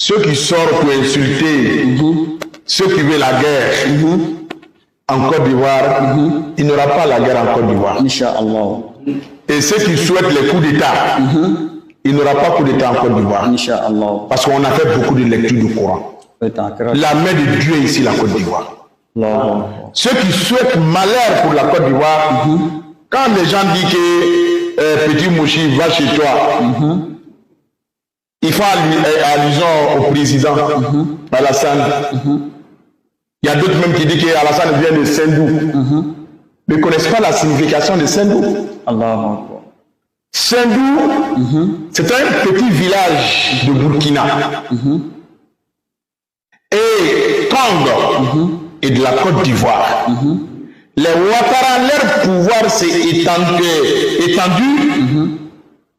ceux qui sortent pour insulter, ceux qui veulent la guerre en Côte d'Ivoire, il n'y aura pas la guerre en Côte d'Ivoire. Inch'Allah. Et ceux qui souhaitent les coups d'État, il n'y aura pas coup d'État en Côte d'Ivoire. Inch'Allah. Parce qu'on a fait beaucoup de lectures du Coran. La main de Dieu est ici, la Côte d'Ivoire. Ceux qui souhaitent malheur pour la Côte d'Ivoire, quand les gens disent que Petit Mouchi va chez toi, il faut allusion au président Alassane. Il y a d'autres même qui disent qu'Alassane vient de Sendou. Mais ne connaissent pas la signification de Sendou. Sendou, c'est un petit village de Burkina. Et Kang est de la Côte d'Ivoire. Les Ouattara, leur pouvoir s'est étendu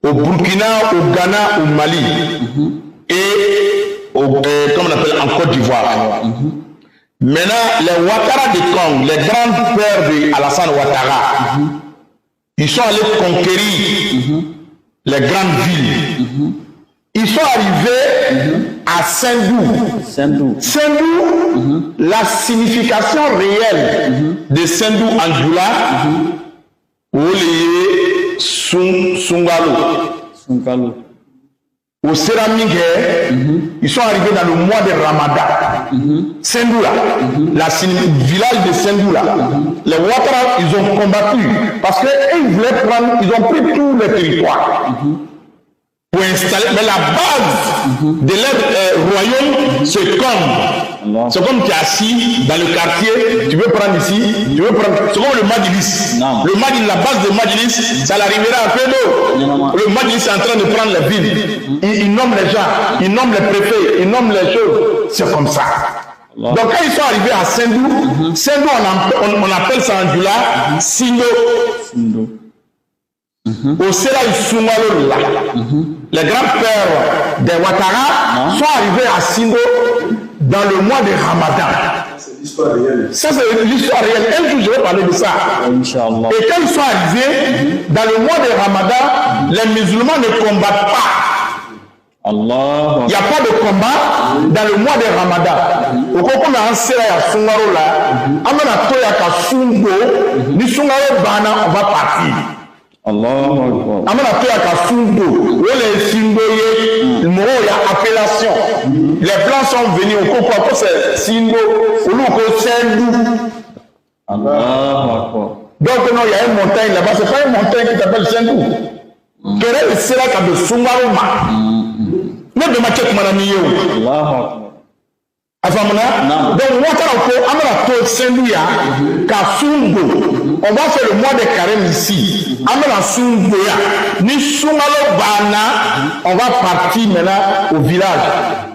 au Burkina, au Ghana, au Mali et comme on appelle en Côte d'Ivoire. Maintenant, les Ouattara de Kang, les grands pères de Alassane Ouattara, ils sont allés conquérir les grandes villes. Ils sont arrivés à Sendou. Sendou, la signification réelle de Sendou en Djoula, Sungalo. Au céramique, ils sont arrivés dans le mois de Ramadan. Sendou là, le village de Sendou là. Les Ouattara, ils ont combattu parce qu'ils voulaient prendre, ils ont pris tous les territoires. Pour installer, mais la base de leur royaume, c'est comme. C'est comme tu es assis dans le quartier, tu veux prendre ici, tu veux prendre. C'est comme le Majlis. Le Majlis, la base de Majlis, ça l'arrivera un peu d'eau. Le Majlis est en train de prendre la ville. Il nomme les gens, il nomme les préfets, il nomme les choses. C'est comme ça. Donc quand ils sont arrivés à Sendou, Sendou on appelle ça en Djoula, Sindo. Au Sérail Soumalo, les grands-pères des Ouattara sont arrivés à Sindo dans le mois de Ramadan. C'est l'histoire réelle. Ça, c'est l'histoire réelle. Un jour, je vais parler de ça. Inch'Allah. Et quand ils sont arrivés dans le mois de Ramadan, les musulmans ne combattent pas. Allah. Il n'y a pas de combat dans le mois de Ramadan. Au cours de Sérail Soumalo, Amana Toya Kasumbo, ni Soumalo Bana, on va partir. Amana toya kasundo, les simboye, le mot y a appellation. Les blancs sont venus au cours pour c'est sindo, au loco sendou. Donc non, il y a une montagne là-bas, c'est pas une montagne qui s'appelle Sendou. Quel est le Sérac de Sungaroma? Ne de ma tête, madame Yeo. Afamana, donc Ouattara, Amana toya Sendouya, Kasundo. On va faire le mois de carême ici. Amena Sungoya. Ni Sungalo Bana, on va partir maintenant au village.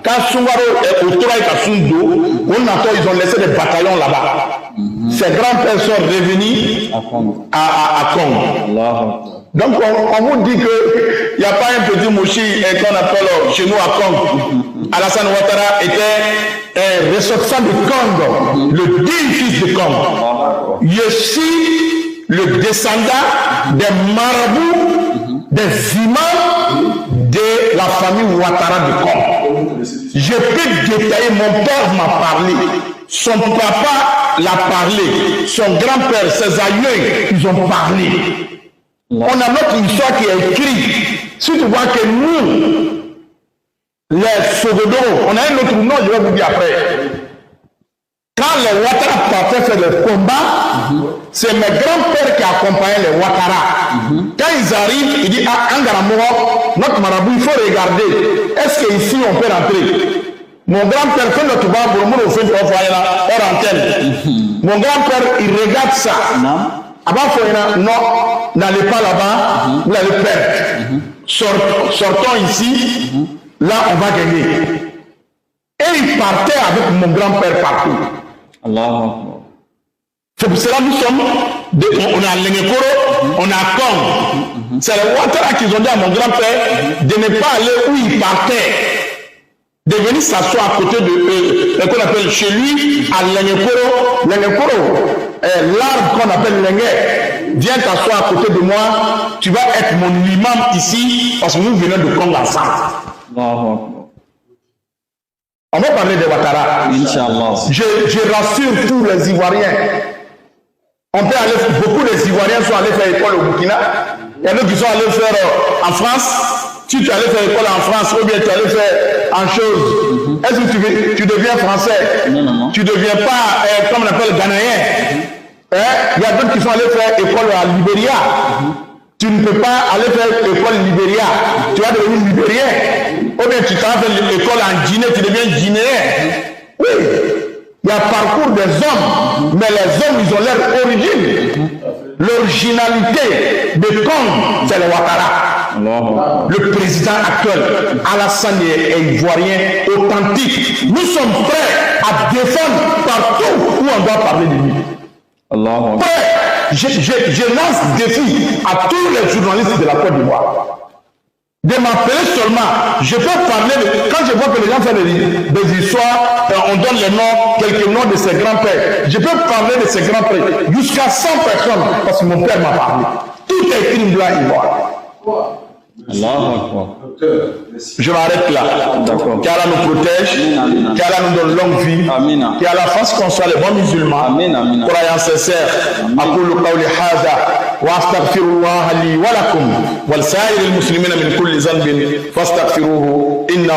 Quand Sungalo est au Toraï Kasundo, ils ont laissé des bataillons là-bas. Ces grands-pères sont revenus à Kong. Donc on vous dit qu'il n'y a pas un petit mouchi qu'on appelle chez nous à Kong. Alassane Ouattara était un ressortissant de Kong, le digne fils de Kong. Je suis le descendant des marabouts, des imams de la famille Ouattara de Kong. Je peux détailler, mon père m'a parlé, son papa l'a parlé, son grand-père, ses aïeux, ils ont parlé. On a notre histoire qui est écrite. Si tu vois que nous, les Sogodo, on a un autre nom, je vais vous dire après. Quand les Ouattara partaient faire le combat, c'est mes grands-pères qui accompagnaient les Ouattara. Quand ils arrivent, ils disent ah, Angaramoro, notre marabout, il faut regarder. Est-ce qu'ici on peut rentrer? Mon grand-père fait notre bar pour nous faire hors antenne. Mon grand-père, il regarde ça. Non, n'allez pas là-bas, vous allez perdre. Sortons ici, là on va gagner. Et il partait avec mon grand-père partout. C'est pour cela que nous sommes, on a Lengekoro, on a Kong. C'est les Ouattara qui ont dit à mon grand-père de ne pas aller où il partait. De venir s'asseoir à côté de qu'on appelle chez lui à Lengekoro. Lengekoro, l'arbre qu'on appelle Lengue, viens t'asseoir à côté de moi, tu vas être mon imam ici parce que nous venons de Kong ensemble. On va parler de Ouattara. Inch'Allah. Je rassure tous les Ivoiriens. On peut aller, beaucoup des Ivoiriens sont allés faire école au Burkina. Il y en a qui sont allés faire en France. Si tu es allé faire école en France ou bien tu es allé faire en chose, est-ce que tu deviens français? Non. Tu ne deviens pas, comme on appelle, ghanéen. Il y a d'autres qui sont allés faire école à Libéria. Tu ne peux pas aller faire école Libéria. Tu vas devenir libérien. Ou bien tu t'as fait l'école en Guinée, tu deviens guinéen. Oui, il y a le parcours des hommes, mais les hommes, ils ont leur origine. L'originalité de Kong, c'est le Ouattara. Le président actuel, Alassane, est ivoirien authentique. Nous sommes prêts à défendre partout où on doit parler de lui. Je lance défi à tous les journalistes de la Côte d'Ivoire de m'appeler seulement. Je peux parler quand je vois que les gens font des histoires, on donne les noms, quelques noms de ses grands-pères. Je peux parler de ses grands-pères jusqu'à 100 personnes parce que mon père m'a parlé. Tout est écrit blanc ivoire. Je m'arrête là. Qu'Allah nous protège, qu'Allah nous donne longue vie, qu'Allah fasse qu'on soit les bons musulmans, croyants sincères. أقول قولي هذا وأستغفر الله لي ولكم ولسائر المسلمين من كل ذنب فاستغفروه إنه